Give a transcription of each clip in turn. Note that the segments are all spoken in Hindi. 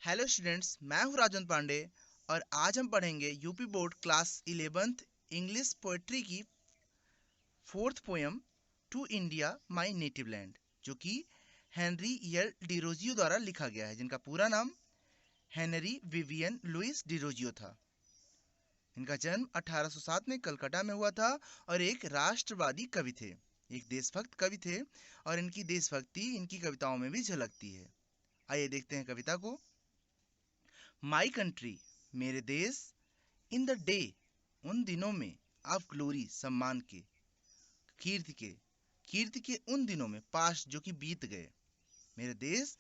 हेलो स्टूडेंट्स, मैं हूं राजन पांडे और आज हम पढ़ेंगे UP board class 11th English poetry की fourth poem to India my native land, जो कि हेनरी यल डिरोजियो द्वारा लिखा गया है, जिनका पूरा नाम हेनरी विवियन लुइस डिरोजियो था। इनका जन्म 1807 में कलकत्ता में हुआ था और एक राष्ट्रवादी कवि थे, एक देशभक्त कवि थे और इनकी देशभक्ति इनकी कविताओं में भी झलकती है। आइए देखते हैं कविता को। माई कंट्री, मेरे देश, इन द डे, उन दिनों में, ऑफ ग्लोरी, सम्मान के, कीर्ति के उन दिनों में, पास्ट जो कि बीत गए, मेरे देश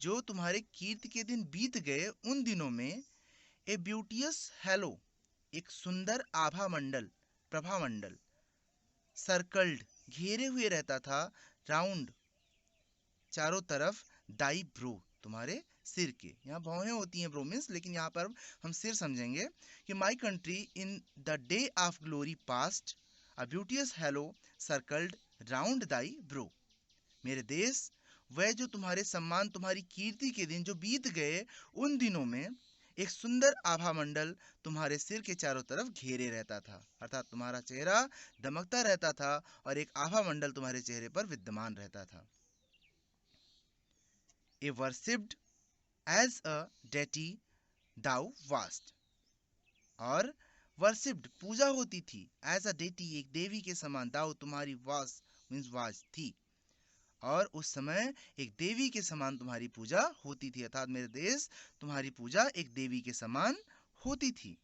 जो तुम्हारे कीर्ति के दिन बीत गए उन दिनों में, ए ब्यूटियस हेलो, एक सुंदर आभा मंडल, प्रभा मंडल, सर्कल्ड, घेरे हुए रहता था, राउंड, चारों तरफ, दाई ब्रो, तुम्हारे सिर के। यहाँ भौहें होती हैं ब्रो मीन्स, लेकिन यहाँ पर हम सिर समझेंगे कि my country in the day of glory past, a ब्यूटियस hello circled round Dai bro. मेरे देश, वह जो तुम्हारे सम्मान, तुम्हारी कीर्ति के दिन जो बीत गए उन दिनों में, एक सुंदर आभा मंडल तुम्हारे सिर के चारों तरफ घेरे रहता था, अर्थात तुम्हारा चेहरा दमकता रहता था और एक आभा मंडल तुम्हारे चेहरे पर विद्यमान रहता था। A worshipped as a deity thou wast, और वर्शिप्ड, पूजा होती थी, एज अ डेटी, एक देवी के समान, दाउ, तुम्हारी, वास मीन्स वाज, थी, और उस समय एक देवी के समान तुम्हारी पूजा होती थी, अर्थात मेरे देश तुम्हारी पूजा एक देवी के समान होती थी।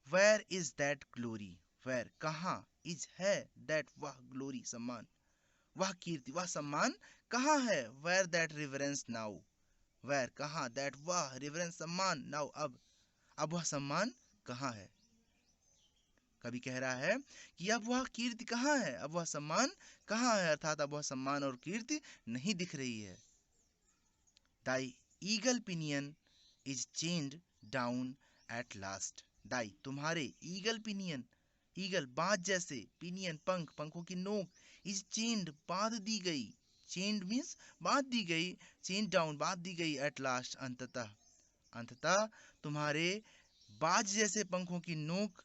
Where is that glory, where, कहाँ, इज है, दैट, वह, ग्लोरी, सम्मान, वह कीर्ति, वह सम्मान कहाँ है, where that reverence now, where, कहाँ, दैट, वह, रिवरेंस, सम्मान, नाउ, अब वह सम्मान कहाँ है। कवि कह रहा है कि अब वह कीर्ति कहाँ है, अब वह सम्मान कहाँ है, अर्थात अब वह सम्मान और कीर्ति नहीं दिख रही है। Thy eagle pinion is chained down at last, thy, तुम्हारे, ईगल पिनियन, ईगल, बाज जैसे, पिनियन, पंख, पंखों की नोक, इज चेन्ड, बांध दी गई, चेन्ड मीन्स बांध दी गई, चेन्ड डाउन, बांध दी गई, एट लास्ट, अंततः, अंततः तुम्हारे बाज जैसे पंखों की नोक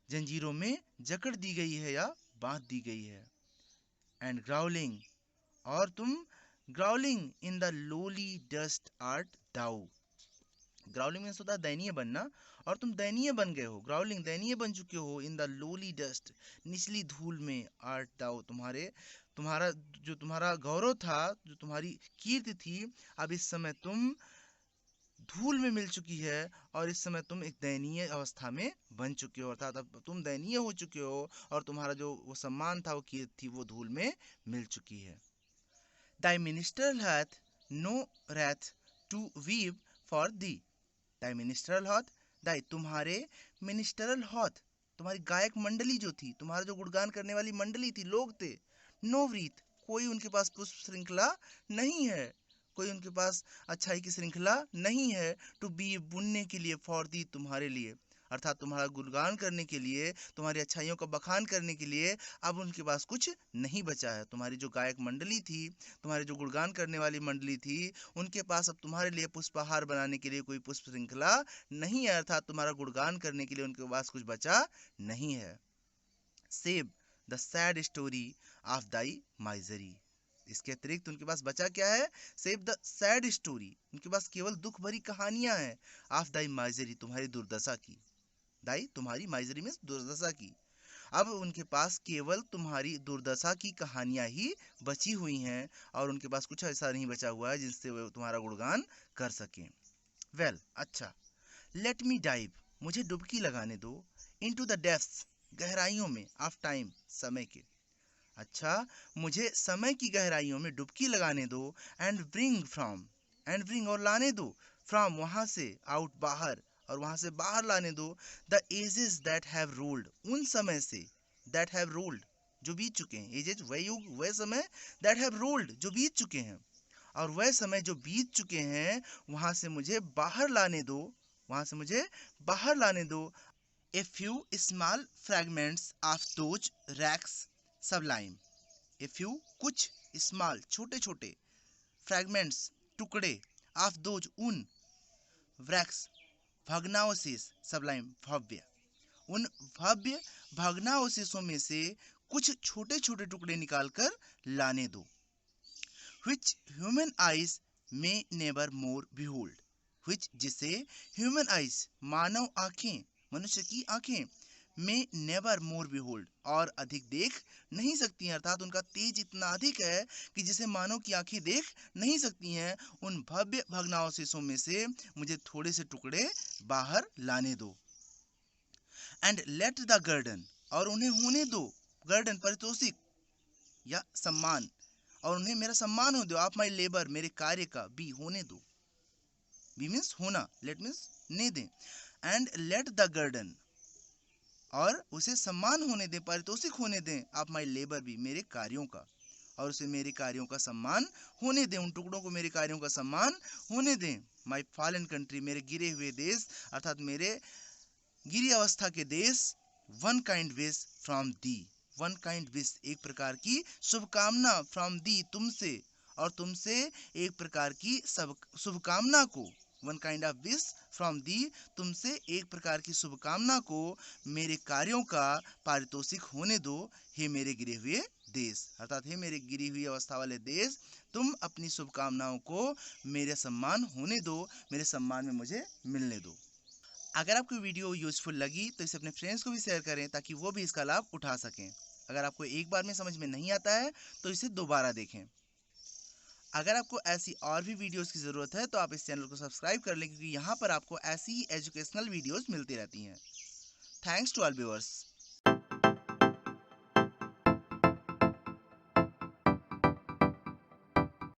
जंजीरों में जकड़ दी गई है या बांध दी गई है। एंड ग्राउलिंग, और तुम growling in the lowly dust art thou, growling means होता है दयनीय बनना, और तुम दयनीय बन गए हो, ग्राउलिंग, दयनीय बन चुके हो, इन द लोली डस्ट, निचली धूल में, आर्ट दाउ, तुम्हारा जो तुम्हारा गौरव था, जो तुम्हारी कीर्ति थी, अब इस समय तुम धूल में मिल चुकी है और इस समय तुम एक दयनीय अवस्था में बन चुके हो, अर्थात अब तुम दयनीय हो चुके हो और तुम्हारा जो वो सम्मान था, वो कीर्ति थी, वो धूल में मिल चुकी है। Thy minstrel hath no wreath to weave for thee, thy minstrel hath, thy, तुम्हारे, मिनिस्ट्रल हाथ, तुम्हारी गायक मंडली जो थी, तुम्हारा जो गुणगान करने वाली मंडली थी, लोग थे, नो व्रीथ, कोई उनके पास पुष्प श्रृंखला नहीं है, कोई उनके पास अच्छाई की श्रृंखला नहीं है, टू बी, बुनने के लिए, फॉर दी, तुम्हारे लिए, अर्थात तुम्हारा गुणगान करने के लिए, तुम्हारी अच्छाइयों का बखान करने के लिए अब उनके पास कुछ नहीं बचा है। तुम्हारी जो गायक मंडली थी, तुम्हारी जो गुणगान करने वाली मंडली थी, उनके पास अब तुम्हारे लिए पुष्पहार बनाने के लिए कोई पुष्प श्रृंखला नहीं है, अर्थात तुम्हारा गुणगान करने के लिए उनके पास कुछ बचा नहीं है। Save the sad story of thy misery, इसके अतिरिक्त उनके पास बचा क्या है, सेव द सैड स्टोरी, उनके पास केवल दुख भरी कहानियां हैं, ऑफ दाई माइजरी, तुम्हारी दुर्दशा की, दाई, तुम्हारी, माइजरी में दुर्दशा की, अब उनके पास केवल तुम्हारी दुर्दशा की कहानियां ही बची हुई हैं और उनके पास कुछ ऐसा नहीं बचा हुआ है जिससे वे तुम्हारा गुणगान कर सकें। वेल, अच्छा, लेट मी डाइव, मुझे डुबकी लगाने दो, इनटू द डेप्थ्स, गहराइयों में, ऑफ टाइम, समय के, अच्छा, मुझे समय की गहराइयों में डुबकी लगाने दो, and bring from, and bring, और लाने दो, फ्रॉम, वहां से, आउट, बाहर, और वहां से बाहर लाने दो, the ages that have rolled, उन समय से, दैट हैव रोल्ड, जो बीत चुके हैं, एजेस, वह युग, वह समय, दैट हैव रोल्ड, जो बीत चुके हैं, और वह समय जो बीत चुके हैं वहां से मुझे बाहर लाने दो, वहां से मुझे बाहर लाने दो, a few small fragments of those wrecks sublime, a few, कुछ, स्मॉल, छोटे छोटे, फ्रैगमेंट्स, टुकड़े, ऑफ दोज उन वृक्ष भग्नावशेष सबलाइम भव्य, उन भव्य भग्नावशेषों में से कुछ छोटे छोटे टुकड़े निकालकर लाने दो। which human eyes may never more behold, which जिसे human eyes मानव आंखें, मनुष्य की आंखें में नेवर मोर बिहोल्ड और अधिक देख नहीं सकती हैं, अर्थात उनका तेज इतना अधिक है कि जिसे मानव की आंखें देख नहीं सकती हैं। उन भव्य भग्नावशेषों में से मुझे थोड़े से टुकड़े बाहर लाने दो। एंड लेट द गार्डन, और उन्हें होने दो, गार्डन पारितोषिक या सम्मान, और उन्हें मेरा सम्मान हो दो, ऑफ माई लेबर, मेरे कार्य का, बी होने दो, बी मीन्स होना, लेट मीन्स ने दें, एंड लेट द गार्डन, और उसे सम्मान होने दें, पारितोषिक होने दें, ऑफ माई लेबर भी, मेरे कार्यों का, और उसे मेरे कार्यों का सम्मान होने दें, उन टुकड़ों को मेरे कार्यों का सम्मान होने दें। माई फॉलन कंट्री, मेरे गिरे हुए देश, अर्थात मेरे गिरी अवस्था के देश। One kind wish from the, one kind wish, एक प्रकार की शुभकामना, फ्रॉम दी, तुमसे, और तुमसे एक प्रकार की शुभकामना को, one kind of wish from the, तुमसे एक प्रकार की शुभकामना को मेरे कार्यों का पारितोषिक होने दो, हे मेरे गिरे हुए देश, अर्थात हे मेरे गिरी हुई अवस्था वाले देश, तुम अपनी शुभकामनाओं को मेरे सम्मान होने दो, मेरे सम्मान में मुझे मिलने दो। अगर आपको वीडियो यूजफुल लगी तो इसे अपने फ्रेंड्स को भी शेयर करें ताकि वो भी इसका लाभ उठा सकें। अगर आपको एक बार में समझ में नहीं आता है तो इसे दोबारा देखें। अगर आपको ऐसी और भी वीडियोस की ज़रूरत है तो आप इस चैनल को सब्सक्राइब कर लें, क्योंकि यहाँ पर आपको ऐसी ही एजुकेशनल वीडियोस मिलती रहती हैं। Thanks to all viewers.